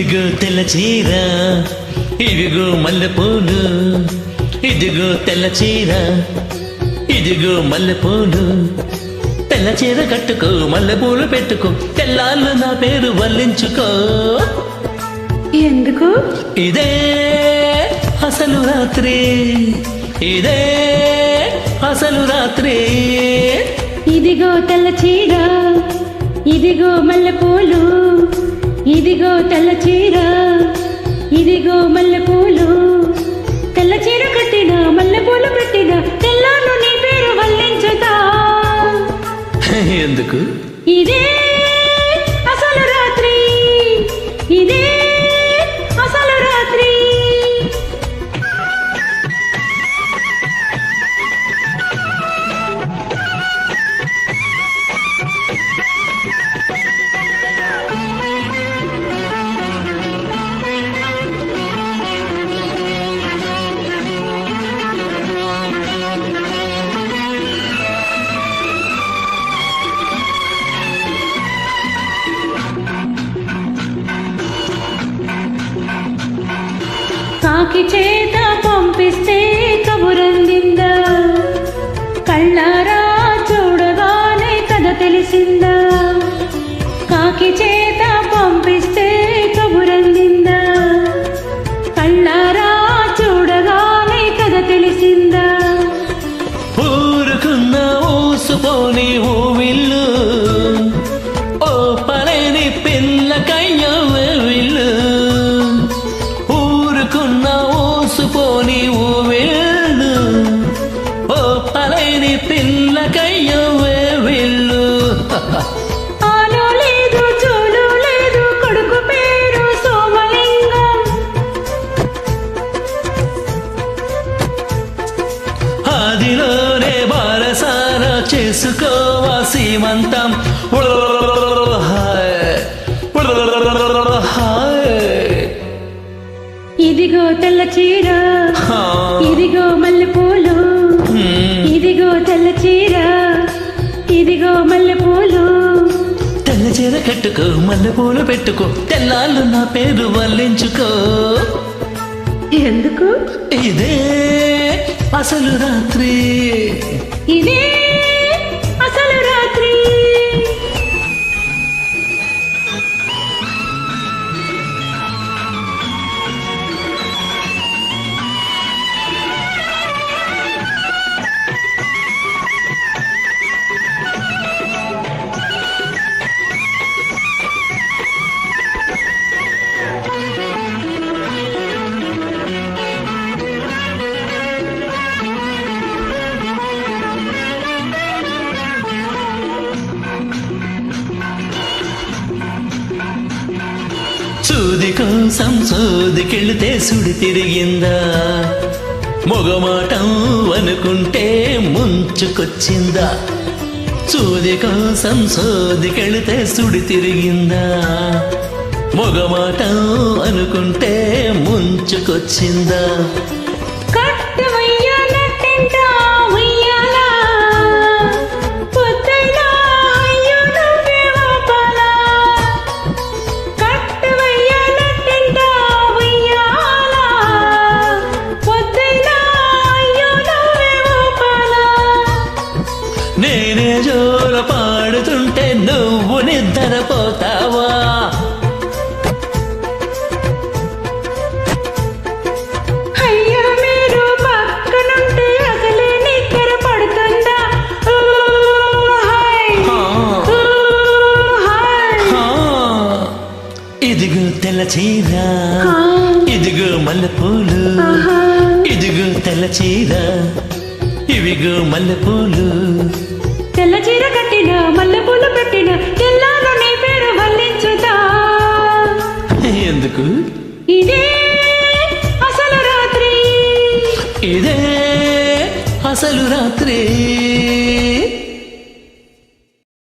ఇదిగో తెల్ల చీర, ఇదిగో మల్లెపూలు. ఇదిగో తెల్ల చీర, ఇదిగో మల్లెపూలు. తెల్ల చీర కట్టుకో, మల్లెపూలు పెట్టుకో, తెల్లాళ్ళు నా పేరు వల్లించుకో. ఎందుకు? ఇదే అసలు రాత్రి, ఇదే అసలు రాత్రి. ఇదిగో తెల్ల చీర, ఇదిగో మల్లెపూలు. ఇదిగో తెల్ల చీర, ఇదిగో మల్లెపూలు. తెల్ల చీర కట్టిన, మల్లెపూలు పెట్టిన, తెల్లాను నీ పేరు వల్లించుతా. ఎందుకు? ఇదే అసలు రాత్రి, ఇదే అసలు రాత్రి. కాకి చేత పంపిస్తే కబురందిందా, కళ్ళారా చూడగానే కథ తెలిసిందా. కాకి చేత పంపిస్తే కబురందిందా, కళ్ళారా చూడగానే కథ తెలిసిందా. ఊరుకున్న ఊసుపోని ఊవిల్లు, ఓ పలేని పిల్లకయ్యో విల్లు. ఊరుకున్న ఊసుపోని ఊవిల్లు, ఓ పలేని పిల్లకయ్యో విల్లు. ఆలో లేదు చూలు లేదు, కొడుకు పేరు సోమలింగం. ఆదిలోనే బారసాల చేసుకోవా సీమంతం. ఇదిగో తెల్ల చీర, ఇదిగో మల్లెపూలు. ఇదిగో తెల్ల చీర, ఇదిగో మల్లెపూలు. తెల్ల చీర కట్టుకో, మల్లెపూలు పెట్టుకో, తెల్లాళ్ళు నా పేరు వల్లించుకో. ఎందుకు? ఇదే అసలు రాత్రి, ఇదే అసలు రాత్రి. సూది కోసం సోదికెళితే సుడి తిరిగిందా, మొగమాటం అనుకుంటే ముంచుకొచ్చిందా. సూది కోసం సోదికెళితే సుడి తిరిగిందా, మొగమాటం అనుకుంటే ముంచుకొచ్చిందా. నేనే జోల పాడుతుంటే నువ్వు నిద్రపోతావా. అయ్యా మీరు పక్కనుంటే అసలే నిద్ర పడుతుందా. ఇదిగో తెల్ల చీర, ఇదిగో మల్లెపూలు. ఇదిగో తెల్ల చీర, ఇవిగో మల్లెపూలు. తెల్ల చీర కట్టిన, మల్లెపూలు పెట్టిన,